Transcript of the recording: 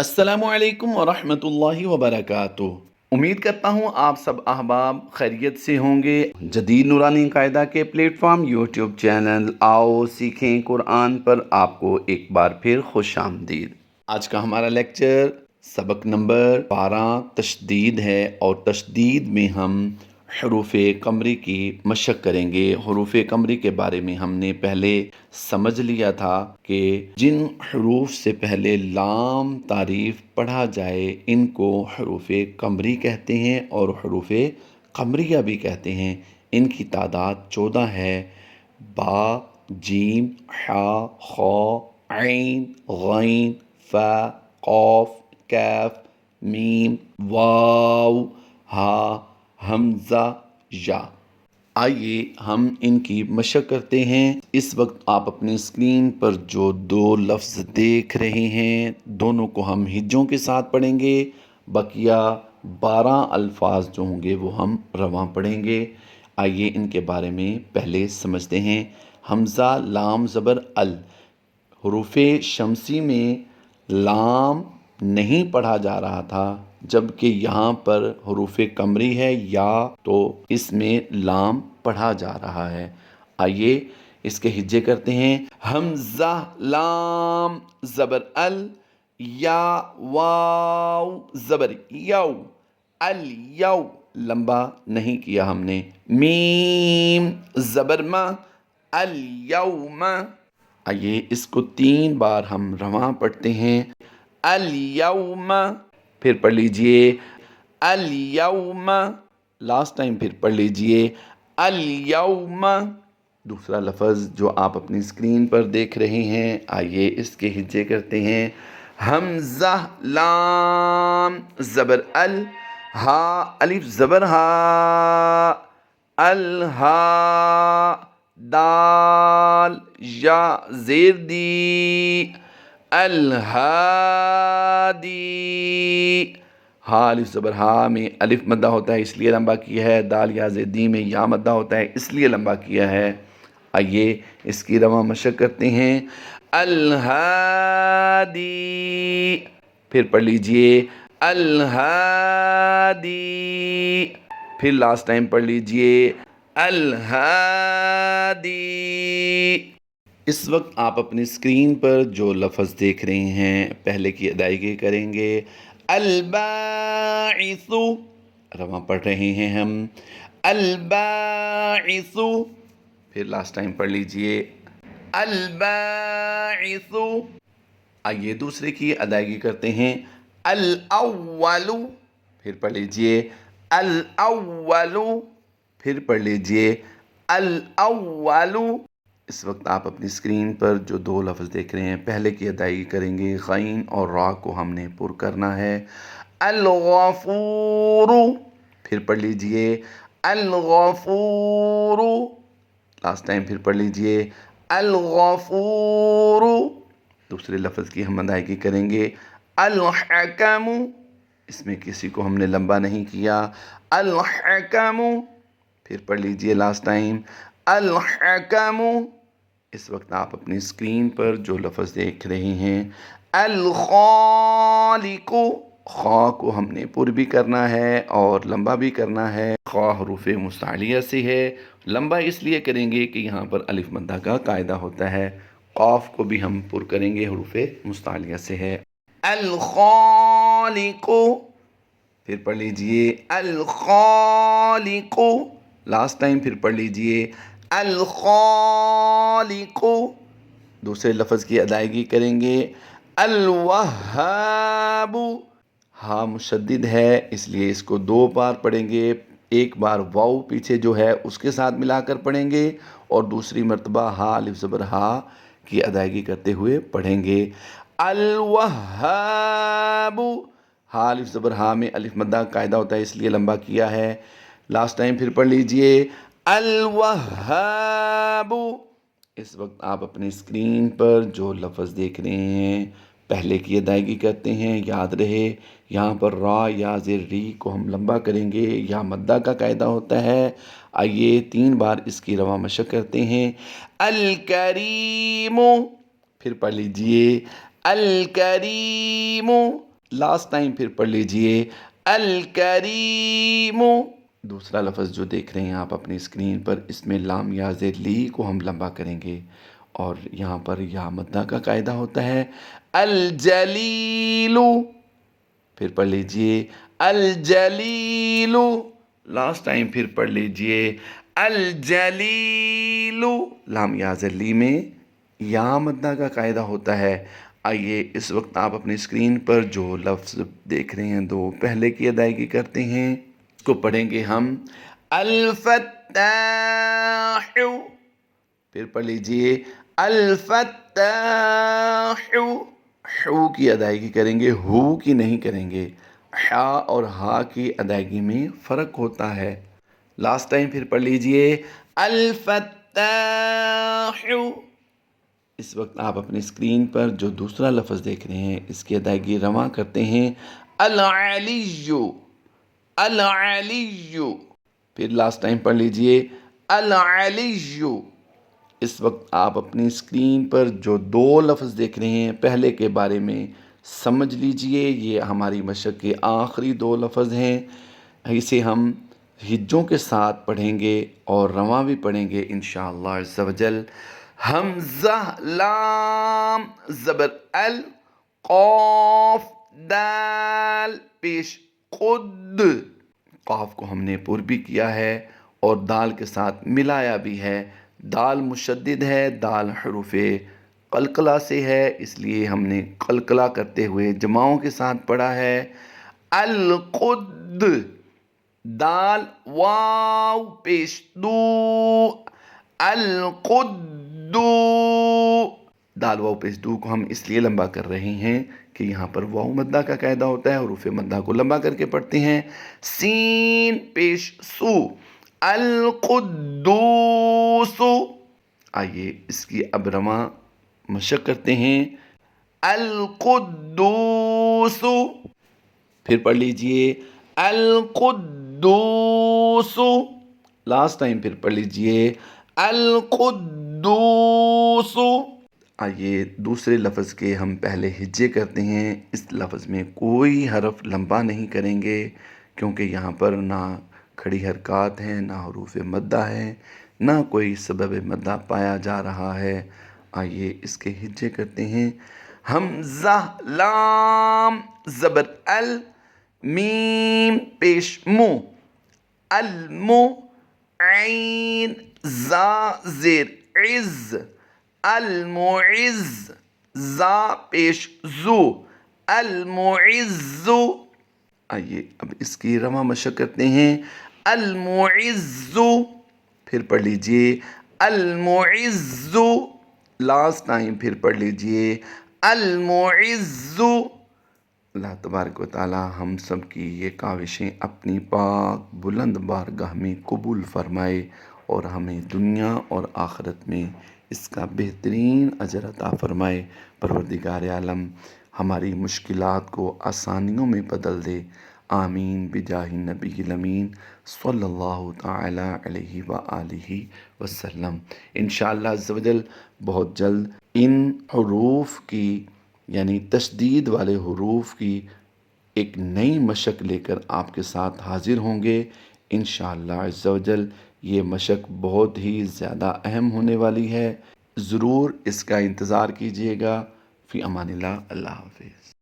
السلام علیکم ورحمۃ اللہ وبرکاتہ۔ امید کرتا ہوں آپ سب احباب خیریت سے ہوں گے۔ جدید نورانی قاعدہ کے پلیٹ فارم یوٹیوب چینل آؤ سیکھیں قرآن پر آپ کو ایک بار پھر خوش آمدید۔ آج کا ہمارا لیکچر سبق نمبر 12 تشدید ہے، اور تشدید میں ہم حروف قمری کی مشق کریں گے۔ حروف قمری کے بارے میں ہم نے پہلے سمجھ لیا تھا کہ جن حروف سے پہلے لام تعریف پڑھا جائے ان کو حروف قمری کہتے ہیں، اور حروف قمریہ بھی کہتے ہیں۔ ان کی تعداد 14 ہے: با، جیم، حا، خا، عین، غین، فا، قاف، کاف، میم، واو، ہا، حمزہ، یا۔ آئیے ہم ان کی مشق کرتے ہیں۔ اس وقت آپ اپنی اسکرین پر جو دو لفظ دیکھ رہے ہیں دونوں کو ہم ہجوں کے ساتھ پڑھیں گے، بقیہ 12 الفاظ جو ہوں گے وہ ہم رواں پڑھیں گے۔ آئیے ان کے بارے میں پہلے سمجھتے ہیں۔ حمزہ لام زبر ال۔ حروف شمسی میں لام نہیں پڑھا جا رہا تھا، جبکہ یہاں پر حروف قمری ہے یا، تو اس میں لام پڑھا جا رہا ہے۔ آئیے اس کے ہجے کرتے ہیں۔ حمزہ لام زبر ال، یا واو زبر یو، الیو لمبا نہیں کیا ہم نے۔ میم زبر ما، الیوم۔ آئیے اس کو 3 بار ہم رواں پڑھتے ہیں۔ الیوم، پھر پڑھ لیجئے الیوم، لاسٹ ٹائم پھر پڑھ لیجئے الیوم۔ دوسرا لفظ جو آپ اپنی اسکرین پر دیکھ رہے ہیں، آئیے اس کے ہجے کرتے ہیں۔ حمزہ لام زبر ال، ہا الف زبر ہا، الہا، دال یا زیر دی، الہادی۔ ہا الف زبر ہا میں الف مدہ ہوتا ہے اس لیے لمبا کیا ہے، دال یا زیر دی میں یا مدہ ہوتا ہے اس لیے لمبا کیا ہے۔ آئیے اس کی رواں مشق کرتے ہیں۔ الہادی، پھر پڑھ لیجئے الہادی، پھر لاسٹ ٹائم پڑھ لیجئے الہادی۔ اس وقت آپ اپنی اسکرین پر جو لفظ دیکھ رہے ہیں پہلے کی ادائیگی کریں گے۔ الباعث، رواں پڑھ رہے ہیں ہم الباعث، پھر لاسٹ ٹائم پڑھ لیجئے الباعث۔ آئیے دوسرے کی ادائیگی کرتے ہیں۔ الاول، پھر پڑھ لیجئے الاول، پھر پڑھ لیجئے الاول۔ اس وقت آپ اپنی اسکرین پر جو 2 لفظ دیکھ رہے ہیں پہلے کی ادائیگی کریں گے۔ غین اور را کو ہم نے پر کرنا ہے۔ الغفور، پھر پڑھ لیجئے الغفور، لاسٹ ٹائم پھر پڑھ لیجئے الغفور۔ دوسرے لفظ کی ہم ادائیگی کریں گے۔ الحکم، اس میں کسی کو ہم نے لمبا نہیں کیا۔ الحکم، پھر پڑھ لیجئے لاسٹ ٹائم الحکم۔ اس وقت آپ اپنی اسکرین پر جو لفظ دیکھ رہے ہیں۔ الخالق، خا کو ہم نے پر بھی کرنا ہے اور لمبا بھی کرنا ہے۔ خا حروف مستعلیہ سے ہے، لمبا اس لیے کریں گے کہ یہاں پر الف مدہ کا قاعدہ ہوتا ہے۔ قاف کو بھی ہم پر کریں گے، حروف مستعلیہ سے ہے۔ الخالق، پھر پڑھ لیجئے الخالق، لاسٹ ٹائم پھر پڑھ لیجئے الخالق۔ دوسرے لفظ کی ادائیگی کریں گے۔ الوہاب، ہاں مشدد ہے اس لیے اس کو 2 بار پڑھیں گے۔ ایک بار واو پیچھے جو ہے اس کے ساتھ ملا کر پڑھیں گے، اور دوسری مرتبہ ہا الف زبر ہا کی ادائیگی کرتے ہوئے پڑھیں گے۔ الوہاب، ہا الف زبر ہا میں الف مدہ قاعدہ ہوتا ہے اس لیے لمبا کیا ہے۔ لاسٹ ٹائم پھر پڑھ لیجئے الوہاب۔ اس وقت آپ اپنی اسکرین پر جو لفظ دیکھ رہے ہیں پہلے کی ادائیگی کرتے ہیں۔ یاد رہے یہاں پر را یا زیر ری کو ہم لمبا کریں گے، یا مدہ کا قاعدہ ہوتا ہے۔ آئیے 3 بار اس کی رواں مشق کرتے ہیں۔ الکریم، پھر پڑھ لیجئے الکریم، لاسٹ ٹائم پھر پڑھ لیجئے الکریم. دوسرا لفظ جو دیکھ رہے ہیں آپ اپنی اسکرین پر، اس میں لام یا زیر لی کو ہم لمبا کریں گے، اور یہاں پر یا مدہ کا قاعدہ ہوتا ہے. الجلیل. پھر پڑھ لیجئے الجلیل. لاسٹ ٹائم پھر پڑھ لیجئے الجلیل. لام یا زیر لی میں یا مدہ کا قاعدہ ہوتا ہے. آئیے اس وقت آپ اپنی اسکرین پر جو لفظ دیکھ رہے ہیں دو پہلے کی ادائیگی کرتے ہیں. اس کو پڑھیں گے ہم الفتاح. پھر پڑھ لیجئے الفتاح. حو کی ادائیگی کریں گے، ہو کی نہیں کریں گے. حا اور ہا کی ادائیگی میں فرق ہوتا ہے. لاسٹ ٹائم پھر پڑھ لیجئے الفتاح. اس وقت آپ اپنی اسکرین پر جو دوسرا لفظ دیکھ رہے ہیں اس کی ادائیگی رواں کرتے ہیں العلی. العلی. پھر لاسٹ ٹائم پڑھ لیجئے العلی. اس وقت آپ اپنی اسکرین پر جو دو لفظ دیکھ رہے ہیں پہلے کے بارے میں سمجھ لیجئے، یہ ہماری مشق کے آخری دو لفظ ہیں. اسے ہم ہجوں کے ساتھ پڑھیں گے اور رواں بھی پڑھیں گے انشاءاللہ عز و جل. حمزہ لام زبر ال، قاف دال پیش خود. قاف کو ہم نے پر بھی کیا ہے اور دال کے ساتھ ملایا بھی ہے. دال مشدد ہے، دال حروف قلقلہ سے ہے، اس لیے ہم نے قلقلہ کرتے ہوئے جماعوں کے ساتھ پڑھا ہے. القد. دال واو پیش دو. القد. دال واو پیش دو کو ہم اس لیے لمبا کر رہے ہیں کہ یہاں پر واو مدہ کا قاعدہ ہوتا ہے، حروف مدہ کو لمبا کر کے پڑھتے ہیں. سین پیش سو. القدوس. آئیے اس کی اب رواں مشق کرتے ہیں. القدوس. پھر پڑھ لیجئے القدوس. لاسٹ ٹائم پھر پڑھ لیجئے القدوس. آئیے دوسرے لفظ کے ہم پہلے ہجے کرتے ہیں. اس لفظ میں کوئی حرف لمبا نہیں کریں گے کیونکہ یہاں پر نہ کھڑی حرکات ہیں، نہ حروف مدہ ہے، نہ کوئی سبب مدہ پایا جا رہا ہے. آئیے اس کے ہجے کرتے ہیں. حمزہ لام زبر ال، میم پیش مو. المو. عین زا زیر عز. المعز. زا پیش زو. المعز. آئیے اب اس کی رواں مشق کرتے ہیں. المعز. پھر پڑھ لیجئے المعز. لاسٹ ٹائم پھر پڑھ لیجئے المعز. اللہ تبارک و تعالی ہم سب کی یہ کاوشیں اپنی پاک بلند بارگاہ میں قبول فرمائے اور ہمیں دنیا اور آخرت میں اس کا بہترین اجر عطا فرمائے. پروردگار عالم ہماری مشکلات کو آسانیوں میں بدل دے. آمین بجاہ نبی الامین صلی اللہ تعالی علیہ وآلہ وسلم. انشاءاللہ عز و جل بہت جلد ان حروف کی یعنی تشدید والے حروف کی ایک نئی مشق لے کر آپ کے ساتھ حاضر ہوں گے انشاءاللہ عز و جل. یہ مشق بہت ہی زیادہ اہم ہونے والی ہے، ضرور اس کا انتظار کیجیے گا. فی امان اللہ. اللہ حافظ.